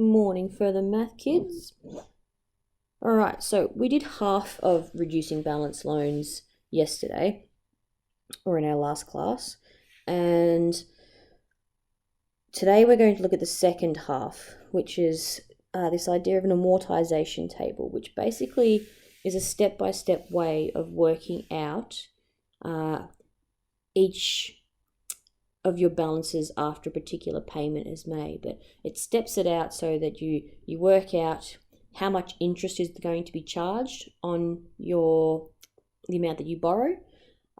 Morning further math kids. Alright, so we did half of reducing balance loans yesterday, or in our last class, and today we're going to look at the second half, which is this idea of an amortisation table, which basically is a step-by-step way of working out each of your balances after a particular payment is made. But it steps it out so that you work out how much interest is going to be charged on the amount that you borrow,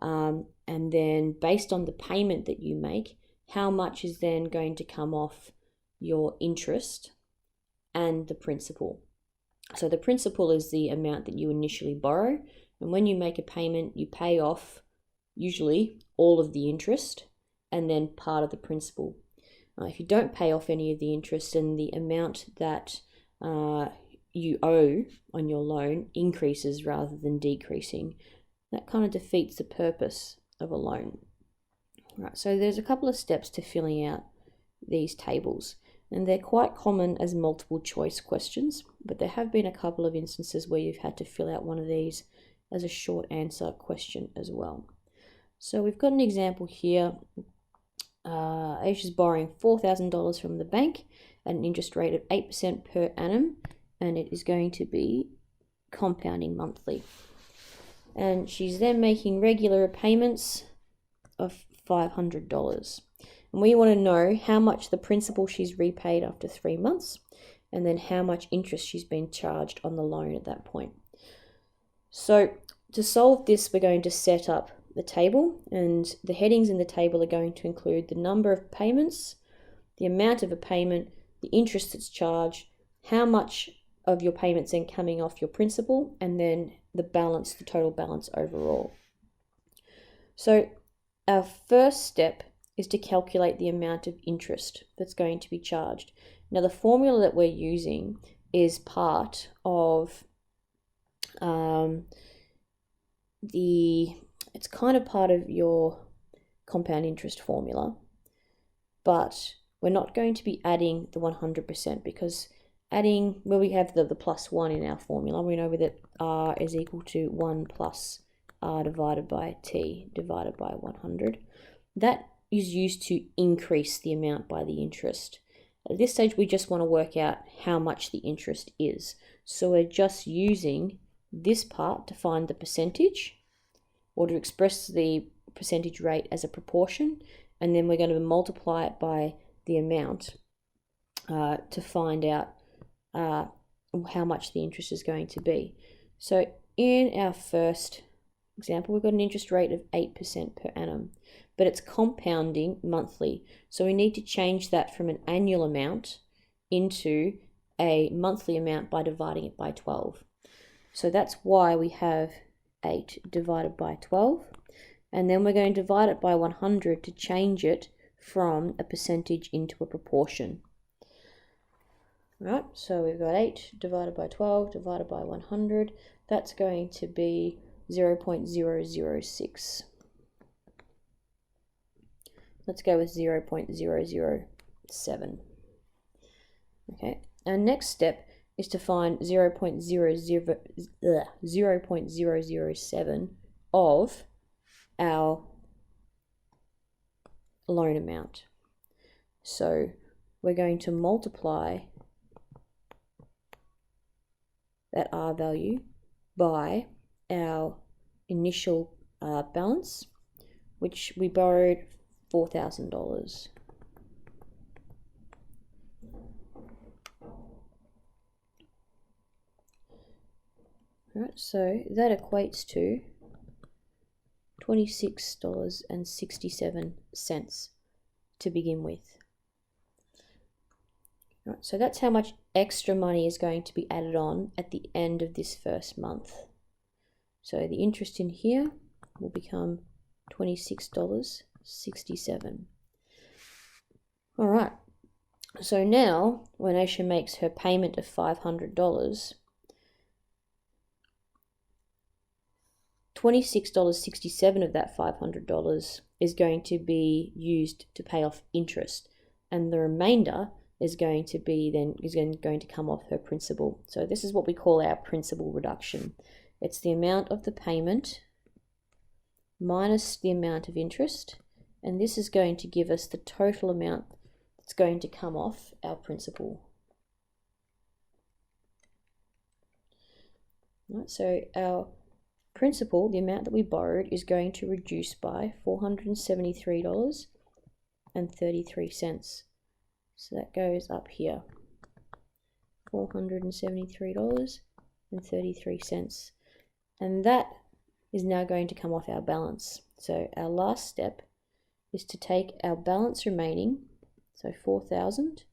and then based on the payment that you make, how much is then going to come off your interest and the principal. So the principal is the amount that you initially borrow, and when you make a payment, you pay off usually all of the interest and then part of the principal. If you don't pay off any of the interest and the amount that you owe on your loan increases rather than decreasing, that kind of defeats the purpose of a loan. Right, so there's a couple of steps to filling out these tables, and they're quite common as multiple choice questions, but there have been a couple of instances where you've had to fill out one of these as a short answer question as well. So we've got an example here. Aisha's borrowing $4,000 from the bank at an interest rate of 8% per annum, and it is going to be compounding monthly. And she's then making regular repayments of $500. And we want to know how much the principal she's repaid after 3 months, and then how much interest she's been charged on the loan at that point. So to solve this, we're going to set up the table, and the headings in the table are going to include the number of payments, the amount of a payment, the interest that's charged, how much of your payments then coming off your principal, and then the balance, the total balance overall. So our first step is to calculate the amount of interest that's going to be charged. Now the formula that we're using is part of it's kind of part of your compound interest formula, but we're not going to be adding the 100%, because adding, where we have the plus 1 in our formula, we know that R is equal to 1 plus R divided by T divided by 100. That is used to increase the amount by the interest. At this stage, we just want to work out how much the interest is. So we're just using this part to find the percentage, or to express the percentage rate as a proportion, and then we're going to multiply it by the amount to find out how much the interest is going to be. So in our first example, we've got an interest rate of 8% per annum, but it's compounding monthly. So we need to change that from an annual amount into a monthly amount by dividing it by 12. So that's why we have 8 divided by 12, and then we're going to divide it by 100 to change it from a percentage into a proportion. Right, so we've got 8 divided by 12 divided by 100. That's going to be 0.006. Let's go with 0.007. Okay, our next step is to find 0.007 of our loan amount. So we're going to multiply that R value by our initial balance, which we borrowed $4,000. Right, so that equates to $26.67 to begin with. Right, so that's how much extra money is going to be added on at the end of this first month. So the interest in here will become $26.67. All right, so now when Aisha makes her payment of $500, $26.67 of that $500 is going to be used to pay off interest, and the remainder is going to come off her principal. So this is what we call our principal reduction. It's the amount of the payment minus the amount of interest, and this is going to give us the total amount that's going to come off our principal. Right, so our principal, the amount that we borrowed, is going to reduce by $473.33. So that goes up here, $473.33. And that is now going to come off our balance. So our last step is to take our balance remaining, so 4,000,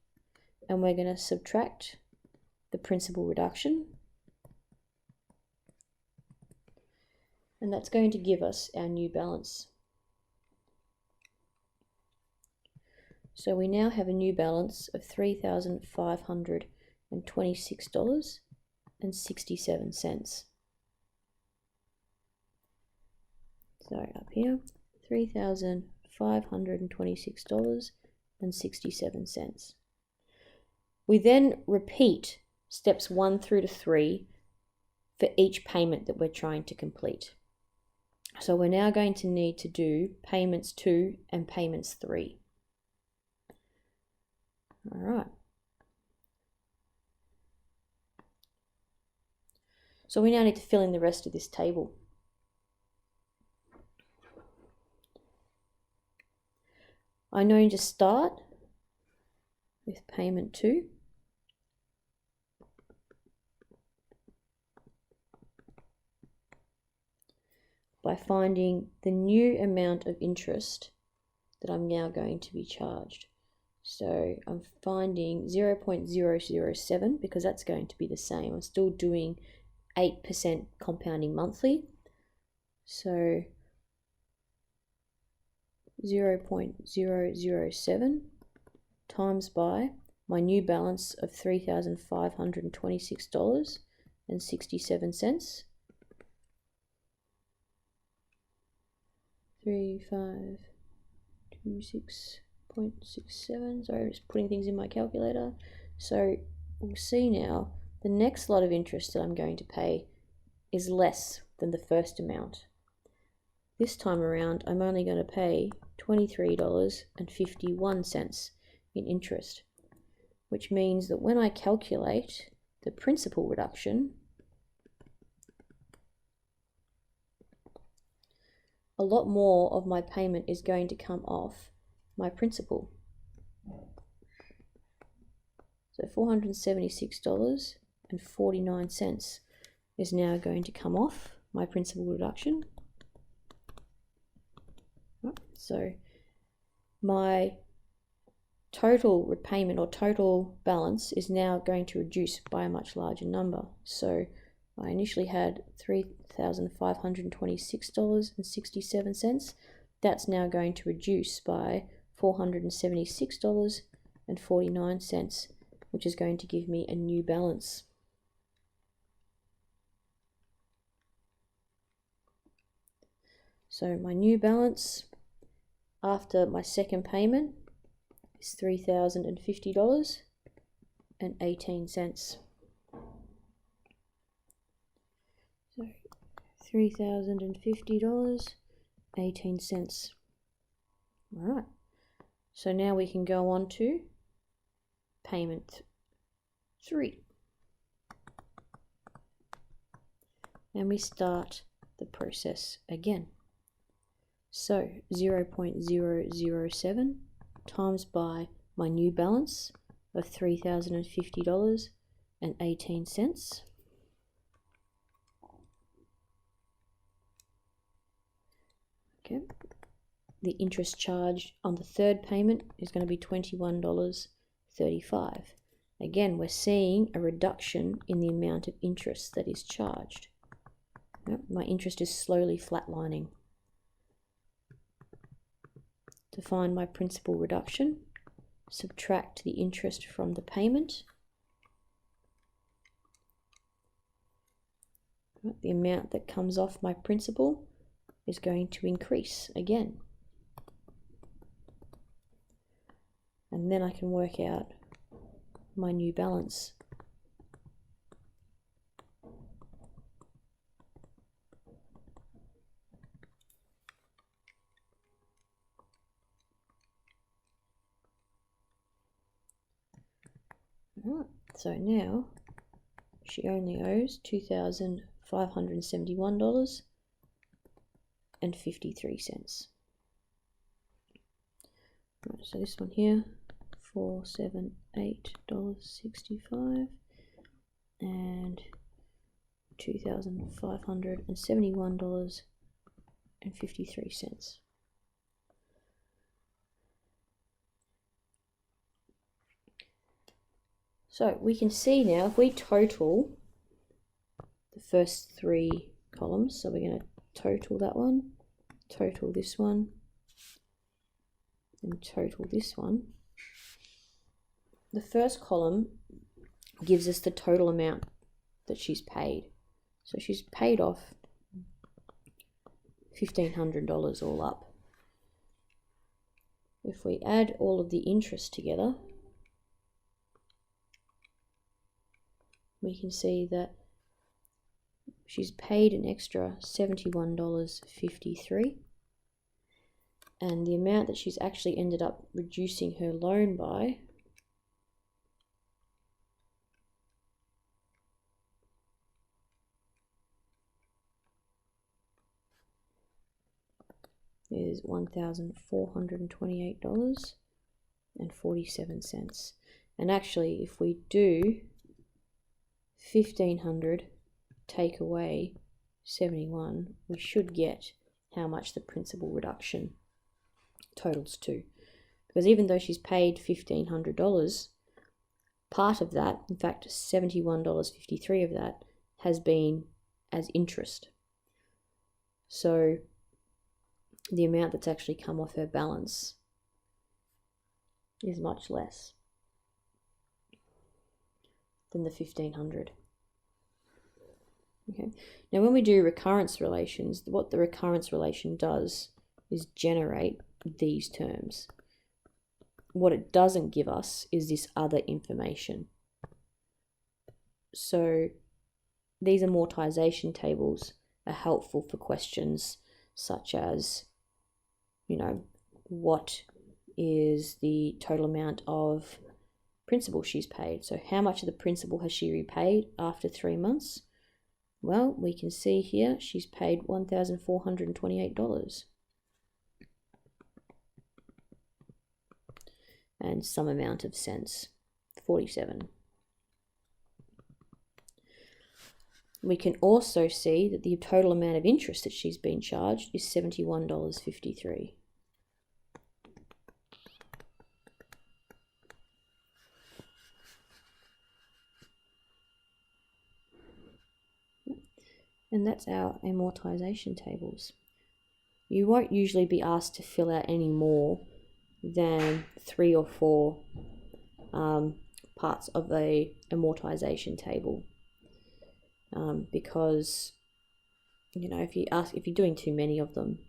and we're going to subtract the principal reduction. And that's going to give us our new balance. So we now have a new balance of $3,526.67. So up here, $3,526.67. We then repeat steps 1 through to 3 for each payment that we're trying to complete. So we're now going to need to do payments 2 and payments 3. All right. So we now need to fill in the rest of this table. I'm going to start with payment 2. By finding the new amount of interest that I'm now going to be charged. So I'm finding 0.007 because that's going to be the same. I'm still doing 8% compounding monthly. So 0.007 times by my new balance of $3,526.67. 3526.67. Sorry, I'm just putting things in my calculator. So we'll see now the next lot of interest that I'm going to pay is less than the first amount. This time around, I'm only going to pay $23.51 in interest, which means that when I calculate the principal reduction, a lot more of my payment is going to come off my principal. So $476.49 is now going to come off my principal reduction. So my total repayment or total balance is now going to reduce by a much larger number. So I initially had $3,526.67. That's now going to reduce by $476.49, which is going to give me a new balance. So my new balance after my second payment is $3,050.18. So $3,050.18. All right. So now we can go on to payment 3. And we start the process again. So 0.007 times by my new balance of $3,050.18. Okay. The interest charged on the third payment is going to be $21.35. Again, we're seeing a reduction in the amount of interest that is charged. My interest is slowly flatlining. To find my principal reduction, subtract the interest from the payment. The amount that comes off my principal is going to increase again. And then I can work out my new balance. Right, so now she only owes $2,571.53. Right, so this one here, $478.65 and $2,571.53. So we can see now if we total the first three columns, so we're going to total that one, total this one, and total this one. The first column gives us the total amount that she's paid. So she's paid off $1,500 all up. If we add all of the interest together, we can see that she's paid an extra $71.53, and the amount that she's actually ended up reducing her loan by is $1,428.47. And actually, if we do 1,500 take away 71, we should get how much the principal reduction totals to. Because even though she's paid $1,500, part of that, in fact $71.53 of that, has been as interest. So the amount that's actually come off her balance is much less than the 1,500. Okay. Now when we do recurrence relations, what the recurrence relation does is generate these terms. What it doesn't give us is this other information. So these amortization tables are helpful for questions such as, you know, what is the total amount of principal she's paid? So how much of the principal has she repaid after 3 months? Well, we can see here she's paid $1,428 and some amount of cents, 47. We can also see that the total amount of interest that she's been charged is $71.53. And that's our amortization tables. You won't usually be asked to fill out any more than 3 or 4 parts of a amortization table, because, you know, if you're doing too many of them,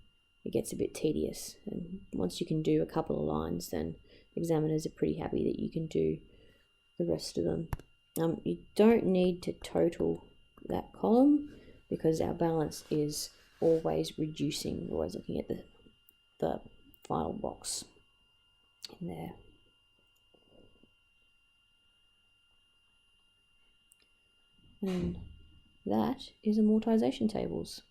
it gets a bit tedious. And once you can do a couple of lines, then examiners are pretty happy that you can do the rest of them. You don't need to total that column, because our balance is always reducing. We're always looking at the final box in there. And that is amortization tables.